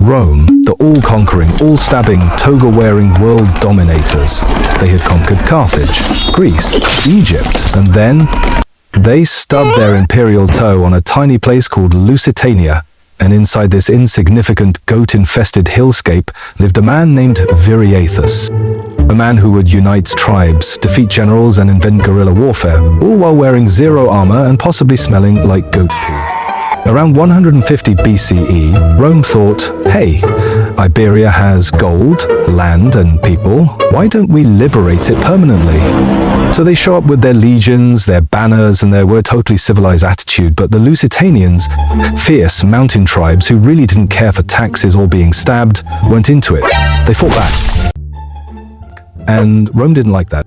Rome, the all-conquering, all-stabbing, toga-wearing world dominators. They had conquered Carthage, Greece, Egypt, and then they stubbed their imperial toe on a tiny place called Lusitania, and inside this insignificant, goat-infested hillscape lived a man named Viriathus. A man who would unite tribes, defeat generals, and invent guerrilla warfare, all while wearing zero armor and possibly smelling like goat poo. Around 150 BCE, Rome thought, hey, Iberia has gold, land, and people. Why don't we liberate it permanently? So they show up with their legions, their banners, and their totally civilized attitude, but the Lusitanians, fierce mountain tribes who really didn't care for taxes or being stabbed, weren't into it. They fought back. And Rome didn't like that.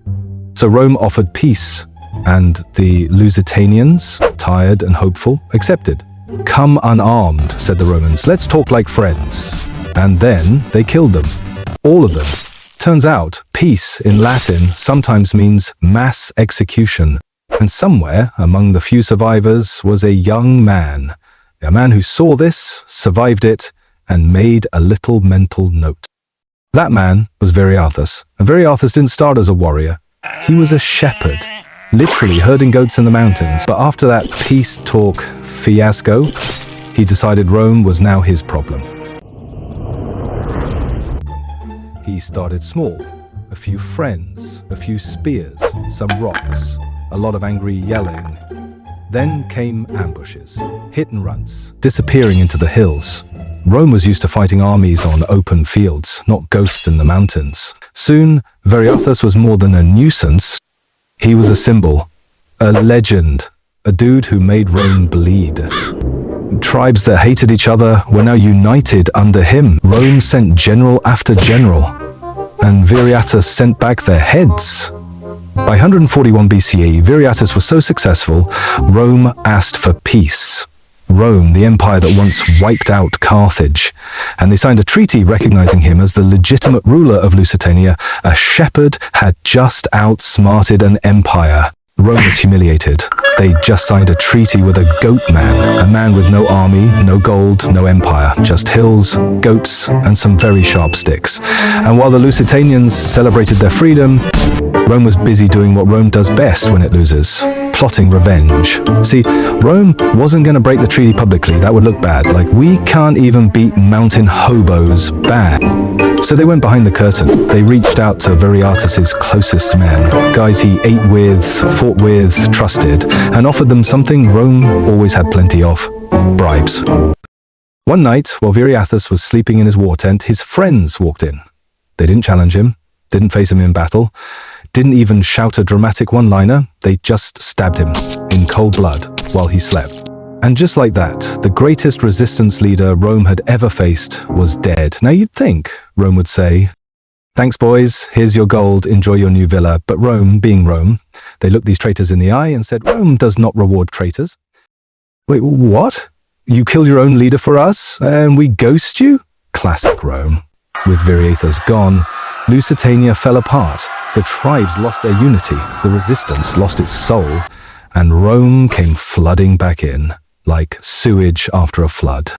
So Rome offered peace, and the Lusitanians, tired and hopeful, accepted. Come unarmed, said the Romans. Let's talk like friends. And then they killed them. All of them. Turns out, peace in Latin sometimes means mass execution. And somewhere among the few survivors was a young man. A man who saw this, survived it, and made a little mental note. That man was Viriathus. And Viriathus didn't start as a warrior. He was a shepherd, literally herding goats in the mountains. But after that peace talk fiasco, he decided Rome was now his problem. He started small. A few friends, a few spears, some rocks, a lot of angry yelling. Then came ambushes, hit and runs, disappearing into the hills. Rome was used to fighting armies on open fields, not ghosts in the mountains. Soon, Viriathus was more than a nuisance. He was a symbol, a legend, a dude who made Rome bleed. Tribes that hated each other were now united under him. Rome sent general after general, and Viriathus sent back their heads. By 141 BCE, Viriathus was so successful, Rome asked for peace. Rome, the empire that once wiped out Carthage, and they signed a treaty recognizing him as the legitimate ruler of Lusitania. A shepherd had just outsmarted an empire. Rome was humiliated. They just signed a treaty with a goat man, a man with no army, no gold, no empire, just hills, goats, and some very sharp sticks. And while the Lusitanians celebrated their freedom, Rome was busy doing what Rome does best when it loses, plotting revenge. See, Rome wasn't going to break the treaty publicly. That would look bad. Like, we can't even beat mountain hobos bad. So they went behind the curtain. They reached out to Viriathus's closest men, guys he ate with, fought with, trusted, and offered them something Rome always had plenty of: bribes. One night, while Viriathus was sleeping in his war tent, his friends walked in. They didn't challenge him, didn't face him in battle, didn't even shout a dramatic one-liner. They just stabbed him in cold blood while he slept. And just like that, the greatest resistance leader Rome had ever faced was dead. Now you'd think Rome would say, "Thanks boys, here's your gold, enjoy your new villa." But Rome, being Rome, they looked these traitors in the eye and said, "Rome does not reward traitors." Wait, what? You killed your own leader for us, and we ghost you? Classic Rome. With Viriathus gone, Lusitania fell apart. The tribes lost their unity, the resistance lost its soul, and Rome came flooding back in, like sewage after a flood.